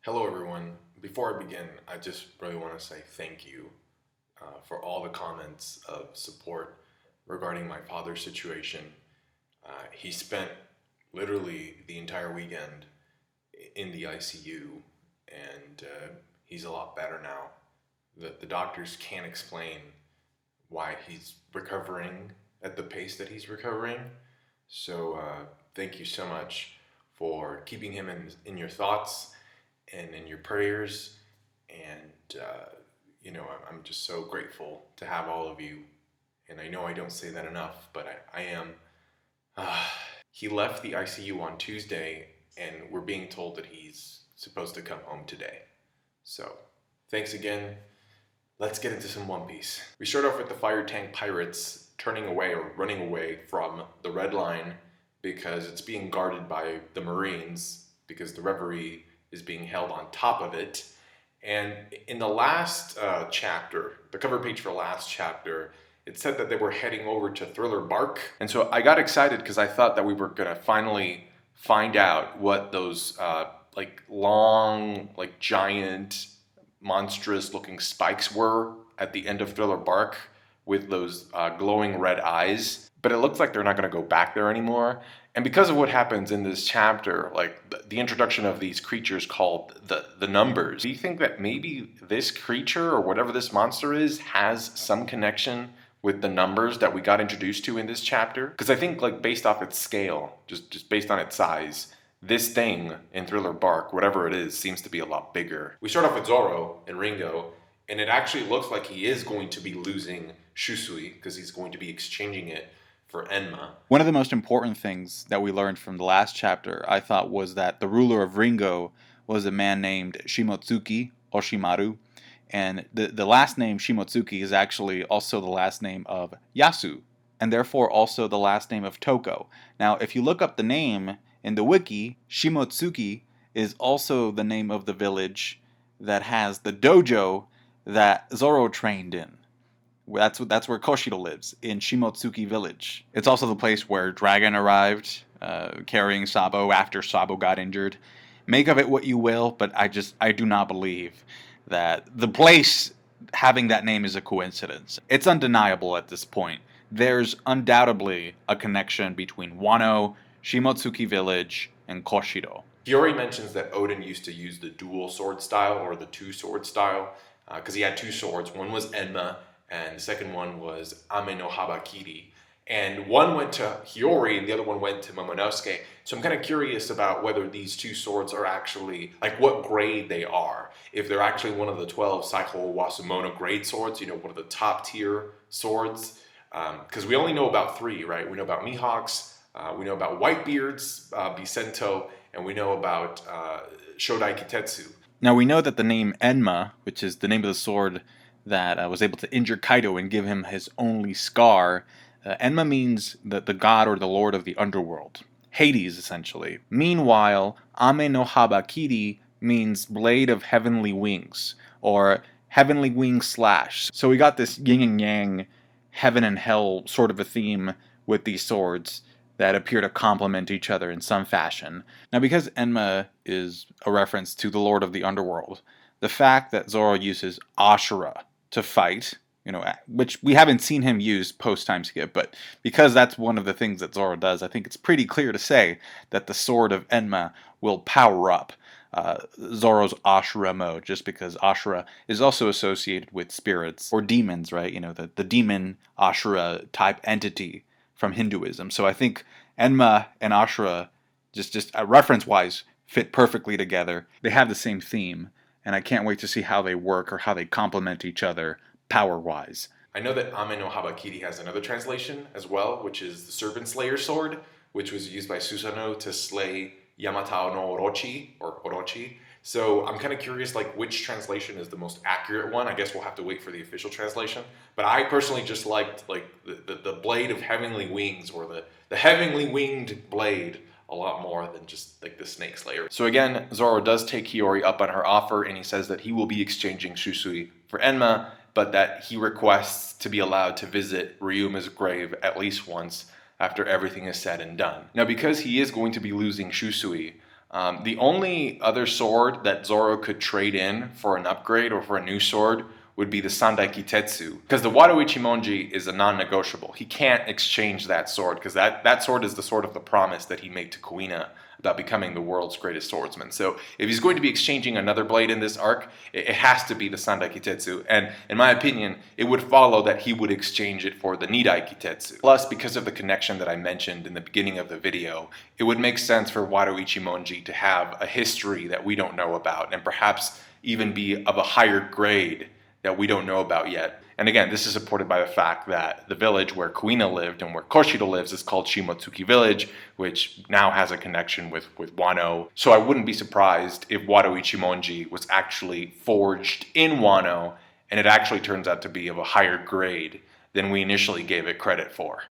Hello, everyone. Before I begin, I just really want to say thank you for all the comments of support regarding my father's situation. He spent literally the entire weekend in the ICU, and he's a lot better now. The doctors can't explain why he's recovering at the pace that he's recovering. So, thank you so much for keeping him in your thoughts and in your prayers. And, I'm just so grateful to have all of you. And I know I don't say that enough, but I am. Uh, he left the ICU on Tuesday, and we're being told that he's supposed to come home today. So, thanks again. Let's get into some One Piece. We start off with the Fire Tank Pirates turning away or running away from the Red Line because it's being guarded by the Marines because the Reverie is being held on top of it. And in the last chapter, the cover page for last chapter, it said that they were heading over to Thriller Bark. And so I got excited because I thought that we were going to finally find out what those long, giant, monstrous looking spikes were at the end of Thriller Bark with those glowing red eyes. But it looks like they're not going to go back there anymore. And because of what happens in this chapter, like the introduction of these creatures called the Numbers, do you think that maybe this creature or whatever this monster is has some connection with the Numbers that we got introduced to in this chapter? Because I think based off its scale, just based on its size, this thing in Thriller Bark, whatever it is, seems to be a lot bigger. We start off with Zoro and Ringo, and it actually looks like he is going to be losing Shusui because he's going to be exchanging it for Enma. One of the most important things that we learned from the last chapter, I thought, was that the ruler of Ringo was a man named Shimotsuki Oshimaru, and the last name Shimotsuki is actually also the last name of Yasu, and therefore also the last name of Toko. Now, if you look up the name in the wiki, Shimotsuki is also the name of the village that has the dojo that Zoro trained in. That's where Koshiro lives, in Shimotsuki Village. It's also the place where Dragon arrived, carrying Sabo after Sabo got injured. Make of it what you will, but I do not believe that the place having that name is a coincidence. It's undeniable at this point. There's undoubtedly a connection between Wano, Shimotsuki Village, and Koshiro. Hiyori mentions that Odin used to use the dual sword style or the two sword style because he had two swords. One was Enma, and the second one was Ame no Habakiri. And one went to Hiyori and the other one went to Momonosuke. So I'm kind of curious about whether these two swords are actually, what grade they are. If they're actually one of the 12 Saiho Wasumono grade swords, one of the top tier swords. Because we only know about three, right? We know about Mihawks, we know about Whitebeards, Bisento, and we know about Shodai Kitetsu. Now we know that the name Enma, which is the name of the sword that was able to injure Kaido and give him his only scar, Enma means the god or the lord of the underworld. Hades, essentially. Meanwhile, Ame no Habakiri means blade of heavenly wings, or heavenly wing slash. So we got this yin and yang, heaven and hell sort of a theme with these swords that appear to complement each other in some fashion. Now, because Enma is a reference to the lord of the underworld, the fact that Zoro uses Ashura to fight, which we haven't seen him use post-time skip, but because that's one of the things that Zoro does, I think it's pretty clear to say that the sword of Enma will power up Zoro's Ashura mode, just because Ashura is also associated with spirits, or demons, right? The demon Ashura type entity from Hinduism. So I think Enma and Ashura, just reference-wise, fit perfectly together. They have the same theme, and I can't wait to see how they work or how they complement each other power-wise. I know that Ame no Habakiri has another translation as well, which is the Serpent Slayer sword, which was used by Susanoo to slay Yamata no Orochi, or Orochi. So I'm kind of curious, which translation is the most accurate one. I guess we'll have to wait for the official translation. But I personally just liked, the blade of heavenly wings, or the heavenly winged blade, a lot more than just the Snake Slayer. So again, Zoro does take Hiyori up on her offer, and he says that he will be exchanging Shusui for Enma, but that he requests to be allowed to visit Ryuma's grave at least once after everything is said and done. Now, because he is going to be losing Shusui, The only other sword that Zoro could trade in for an upgrade or for a new sword would be the Sandai Kitetsu. Because the Wado Ichimonji is a non-negotiable. He can't exchange that sword because that sword is the sword of the promise that he made to Kuina about becoming the world's greatest swordsman. So if he's going to be exchanging another blade in this arc, it has to be the Sandai Kitetsu. And in my opinion, it would follow that he would exchange it for the Nidai Kitetsu. Plus, because of the connection that I mentioned in the beginning of the video, it would make sense for Wado Ichimonji to have a history that we don't know about and perhaps even be of a higher grade that we don't know about yet. And again, this is supported by the fact that the village where Kuina lived and where Koshiro lives is called Shimotsuki Village, which now has a connection with Wano. So I wouldn't be surprised if Wado Ichimonji was actually forged in Wano, and it actually turns out to be of a higher grade than we initially gave it credit for.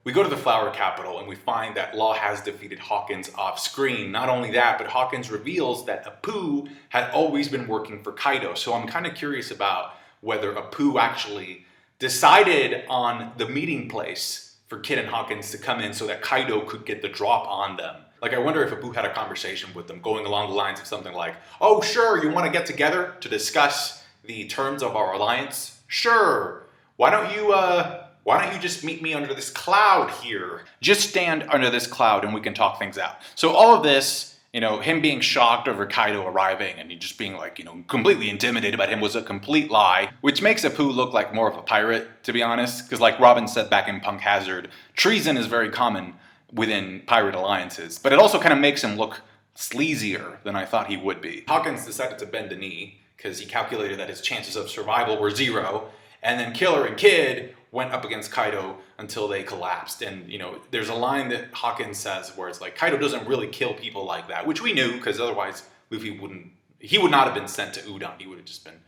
We go to the Flower Capital and we find that Law has defeated Hawkins off screen. Not only that, but Hawkins reveals that Apu had always been working for Kaido. So I'm kind of curious about whether Apu actually decided on the meeting place for Kid and Hawkins to come in so that Kaido could get the drop on them. Like, I wonder if Apu had a conversation with them going along the lines of something like, "Oh, sure, you want to get together to discuss the terms of our alliance? Sure. Why don't you just meet me under this cloud here? Just stand under this cloud and we can talk things out." So all of this, him being shocked over Kaido arriving and he just being like, completely intimidated about him was a complete lie, which makes Apu look like more of a pirate, to be honest. Because like Robin said back in Punk Hazard, treason is very common within pirate alliances, but it also kind of makes him look sleazier than I thought he would be. Hawkins decided to bend the knee because he calculated that his chances of survival were 0, and then Killer and Kid went up against Kaido until they collapsed. And, there's a line that Hawkins says where it's like, Kaido doesn't really kill people like that, which we knew because otherwise Luffy would not have been sent to Udon. He would have just been,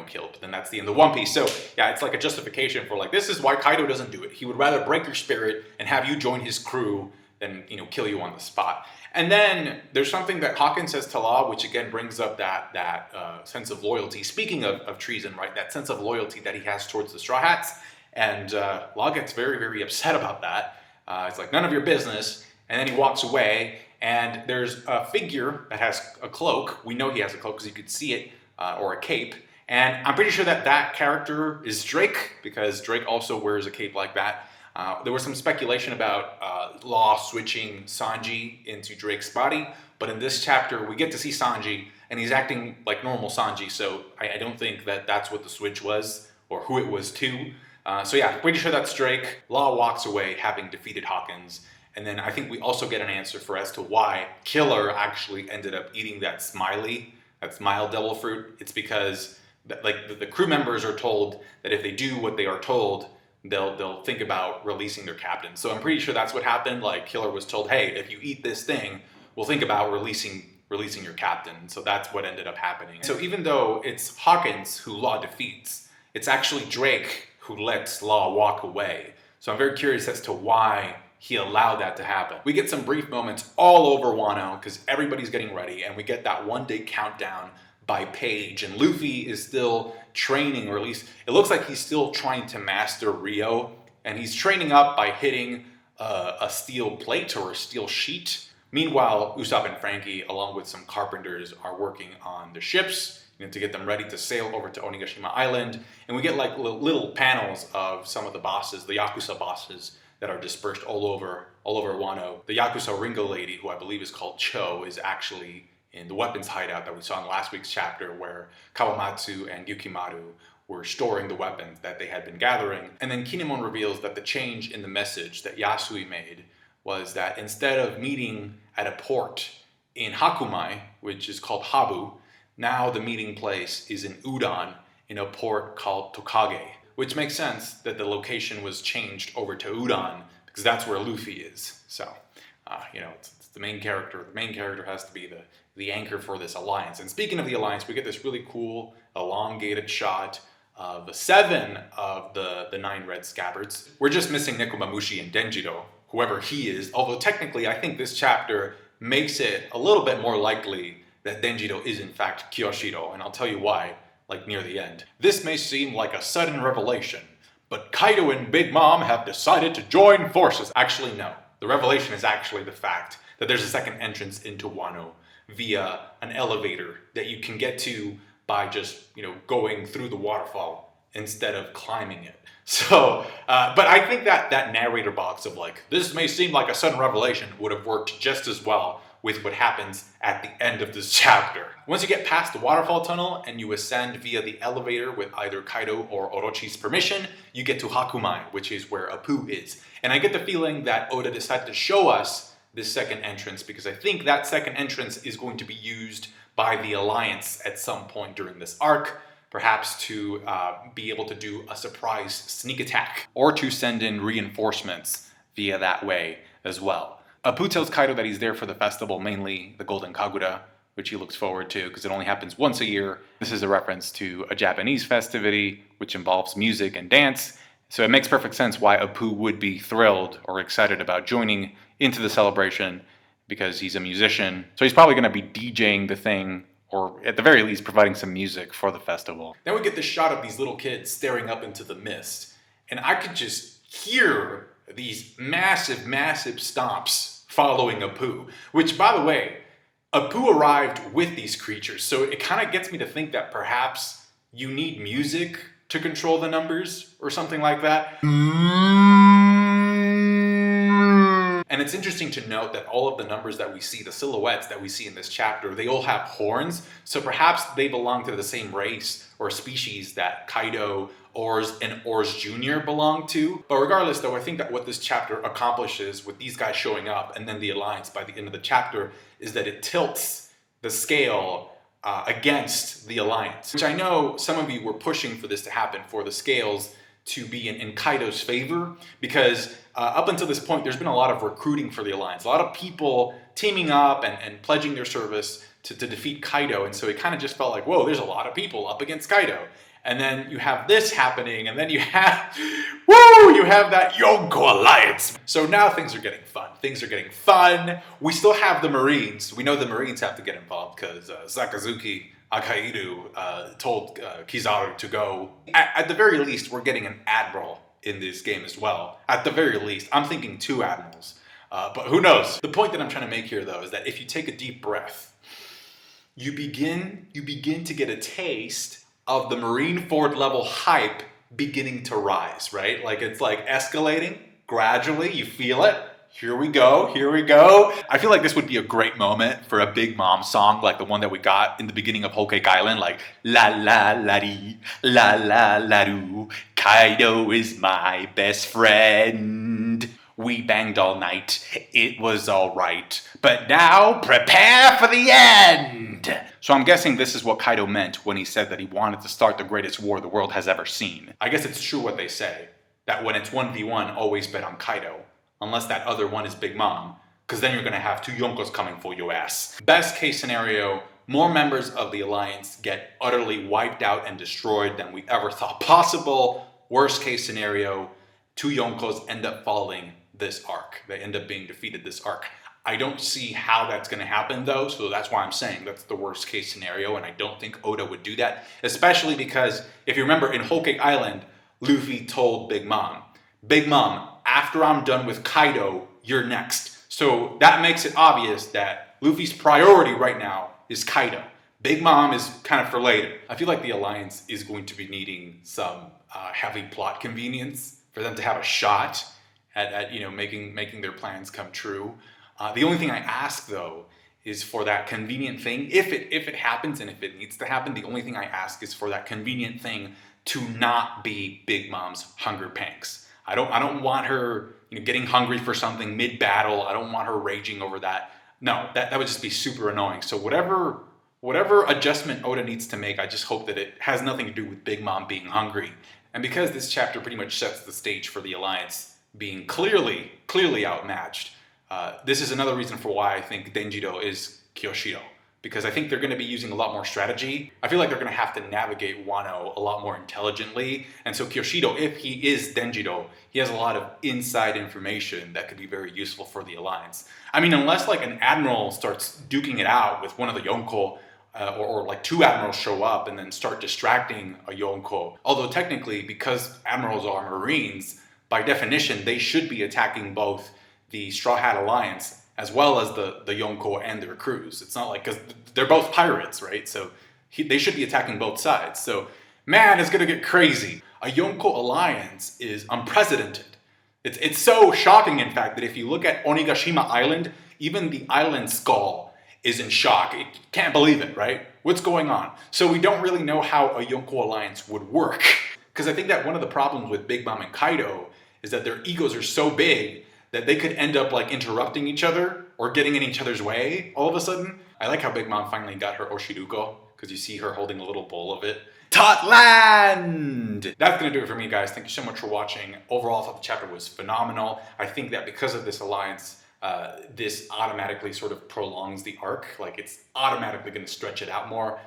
killed. But then that's the end of One Piece. So yeah, it's like a justification for like, this is why Kaido doesn't do it. He would rather break your spirit and have you join his crew than, kill you on the spot. And then there's something that Hawkins says to Law, which again brings up that sense of loyalty. Speaking of treason, right? That sense of loyalty that he has towards the Straw Hats. And Law gets very, very upset about that. It's like, none of your business. And then he walks away, and there's a figure that has a cloak. We know he has a cloak because you could see it, or a cape. And I'm pretty sure that character is Drake, because Drake also wears a cape like that. There was some speculation about Law switching Sanji into Drake's body, but in this chapter, we get to see Sanji, and he's acting like normal Sanji, so I don't think that that's what the switch was, or who it was to. So yeah, pretty sure that's Drake. Law walks away having defeated Hawkins. And then I think we also get an answer as to why Killer actually ended up eating that Smile Devil Fruit. It's because the crew members are told that if they do what they are told, they'll think about releasing their captain. So I'm pretty sure that's what happened. Like, Killer was told, hey, if you eat this thing, we'll think about releasing your captain. So that's what ended up happening. So even though it's Hawkins who Law defeats, it's actually Drake who lets Law walk away. So I'm very curious as to why he allowed that to happen. We get some brief moments all over Wano because everybody's getting ready, and we get that one-day countdown by Page, and Luffy is still training, or at least it looks like he's still trying to master Rio, and he's training up by hitting a steel plate or a steel sheet. Meanwhile, Usopp and Frankie, along with some carpenters, are working on the ships to get them ready to sail over to Onigashima Island. And we get like little panels of some of the bosses, the Yakuza bosses, that are dispersed all over Wano. The Yakuza Ringo lady, who I believe is called Cho, is actually in the weapons hideout that we saw in last week's chapter, where Kawamatsu and Yukimaru were storing the weapons that they had been gathering. And then Kinemon reveals that the change in the message that Yasui made was that instead of meeting at a port in Hakumai, which is called Habu, now the meeting place is in Udon, in a port called Tokage, which makes sense that the location was changed over to Udon because that's where Luffy is. So, it's the main character. The main character has to be the anchor for this alliance. And speaking of the alliance, we get this really cool elongated shot of 7 of the 9 red scabbards. We're just missing Nekomamushi and Denjiro, whoever he is. Although technically, I think this chapter makes it a little bit more likely that Denjiro is in fact Kyoshiro, and I'll tell you why, near the end. This may seem like a sudden revelation, but Kaido and Big Mom have decided to join forces. Actually, no. The revelation is actually the fact that there's a second entrance into Wano via an elevator that you can get to by just, going through the waterfall instead of climbing it. So, but I think that narrator box of like, this may seem like a sudden revelation would have worked just as well with what happens at the end of this chapter. Once you get past the waterfall tunnel and you ascend via the elevator with either Kaido or Orochi's permission, you get to Hakumai, which is where Appu is. And I get the feeling that Oda decided to show us this second entrance because I think that second entrance is going to be used by the Alliance at some point during this arc, perhaps to be able to do a surprise sneak attack or to send in reinforcements via that way as well. Appu tells Kaido that he's there for the festival, mainly the Golden Kagura, which he looks forward to because it only happens once a year. This is a reference to a Japanese festivity which involves music and dance. So it makes perfect sense why Appu would be thrilled or excited about joining into the celebration because he's a musician. So he's probably going to be DJing the thing, or at the very least providing some music for the festival. Then we get this shot of these little kids staring up into the mist. And I could just hear these massive stomps following Appu. Which, by the way, Appu arrived with these creatures. So it kind of gets me to think that perhaps you need music to control the numbers or something like that. And it's interesting to note that all of the numbers that we see, the silhouettes that we see in this chapter, they all have horns. So perhaps they belong to the same race or species that Kaido, Oars, and Oars Jr. belong to. But regardless though, I think that what this chapter accomplishes with these guys showing up and then the Alliance by the end of the chapter is that it tilts the scale against the Alliance. Which I know some of you were pushing for this to happen, for the scales to be in Kaido's favor, because up until this point, there's been a lot of recruiting for the Alliance. A lot of people teaming up and pledging their service to defeat Kaido. And so it kind of just felt like, whoa, there's a lot of people up against Kaido. And then you have this happening, and then you have, you have that Yonko Alliance. So now things are getting fun. Things are getting fun. We still have the Marines. We know the Marines have to get involved because Sakazuki Akairu told Kizaru to go. At the very least, we're getting an admiral in this game as well. At the very least, I'm thinking 2 admirals. But who knows? The point that I'm trying to make here, though, is that if you take a deep breath, you begin to get a taste of the Marineford level hype beginning to rise, right? Like it's like escalating gradually. You feel it. Here we go. Here we go. I feel like this would be a great moment for a Big Mom song, like the one that we got in the beginning of Whole Cake Island, like la la la dee, la la la doo. Kaido is my best friend. We banged all night. It was all right. But now prepare for the end. So I'm guessing this is what Kaido meant when he said that he wanted to start the greatest war the world has ever seen. I guess it's true what they say, that when it's 1v1, always bet on Kaido. Unless that other one is Big Mom, because then you're going to have 2 Yonkos coming for your ass. Best case scenario, more members of the Alliance get utterly wiped out and destroyed than we ever thought possible. Worst case scenario, 2 Yonkos end up falling this arc. They end up being defeated this arc. I don't see how that's going to happen though, so that's why I'm saying that's the worst case scenario, and I don't think Oda would do that, especially because if you remember in Whole Cake Island, Luffy told Big Mom, after I'm done with Kaido, you're next. So that makes it obvious that Luffy's priority right now is Kaido. Big Mom is kind of for later. I feel like the Alliance is going to be needing some heavy plot convenience for them to have a shot at making their plans come true. The only thing I ask though is for that convenient thing, if it happens and if it needs to happen, the only thing I ask is for that convenient thing to not be Big Mom's hunger pangs. I don't want her getting hungry for something mid-battle. I don't want her raging over that. No, that would just be super annoying. So whatever adjustment Oda needs to make, I just hope that it has nothing to do with Big Mom being hungry. And because this chapter pretty much sets the stage for the Alliance being clearly outmatched, this is another reason for why I think Denjiro is Kyoshiro. Because I think they're going to be using a lot more strategy. I feel like they're going to have to navigate Wano a lot more intelligently. And so Kyoshiro, if he is Denjiro, he has a lot of inside information that could be very useful for the Alliance. I mean, unless like an admiral starts duking it out with one of the Yonko, or like 2 admirals show up and then start distracting a Yonko. Although technically, because admirals are Marines, by definition, they should be attacking both the Straw Hat Alliance as well as the Yonko and their crews. It's not like, because they're both pirates, right? So they should be attacking both sides. So man, it's gonna get crazy. A Yonko alliance is unprecedented. It's so shocking, in fact, that if you look at Onigashima Island, even the island skull is in shock. It can't believe it, right? What's going on? So we don't really know how a Yonko alliance would work. Because I think that one of the problems with Big Mom and Kaido is that their egos are so big that they could end up like interrupting each other or getting in each other's way all of a sudden. I like how Big Mom finally got her Oshiruko, because you see her holding a little bowl of it. Totland! That's gonna do it for me, guys. Thank you so much for watching. Overall, I thought the chapter was phenomenal. I think that because of this alliance, this automatically sort of prolongs the arc. Like, it's automatically gonna stretch it out more,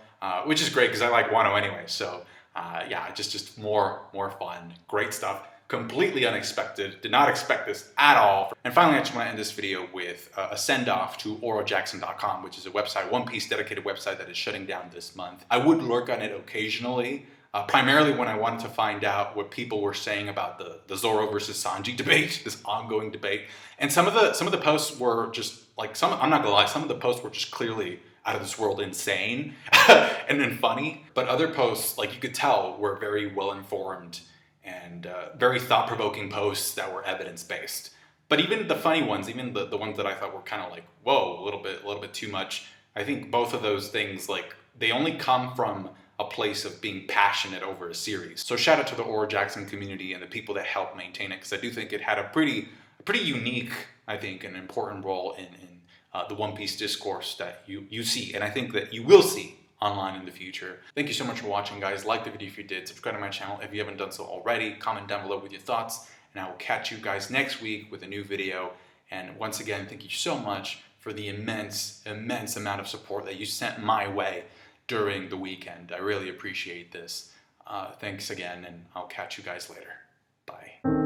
which is great because I like Wano anyway. So yeah, just more fun. Great stuff. Completely unexpected. Did not expect this at all. And finally, I just want to end this video with a send-off to orojackson.com, which is a website, One Piece dedicated website that is shutting down this month. I would lurk on it occasionally, primarily when I wanted to find out what people were saying about the Zoro versus Sanji debate, this ongoing debate. And some of the posts were just like, I'm not gonna lie, some of the posts were just clearly out of this world insane and then funny. But other posts, like you could tell, were very well informed and very thought-provoking posts that were evidence-based. But even the funny ones, even the ones that I thought were kind of like, whoa, a little bit too much, I think both of those things, like, they only come from a place of being passionate over a series. So shout out to the Oro Jackson community and the people that helped maintain it, because I do think it had a pretty unique, I think, and important role in the One Piece discourse that you see, and I think that you will see online in the future. Thank you so much for watching, guys. Like the video if you did, subscribe to my channel if you haven't done so already, comment down below with your thoughts, and I will catch you guys next week with a new video. And once again, thank you so much for the immense amount of support that you sent my way during the weekend. I really appreciate this. Thanks again, and I'll catch you guys later. Bye.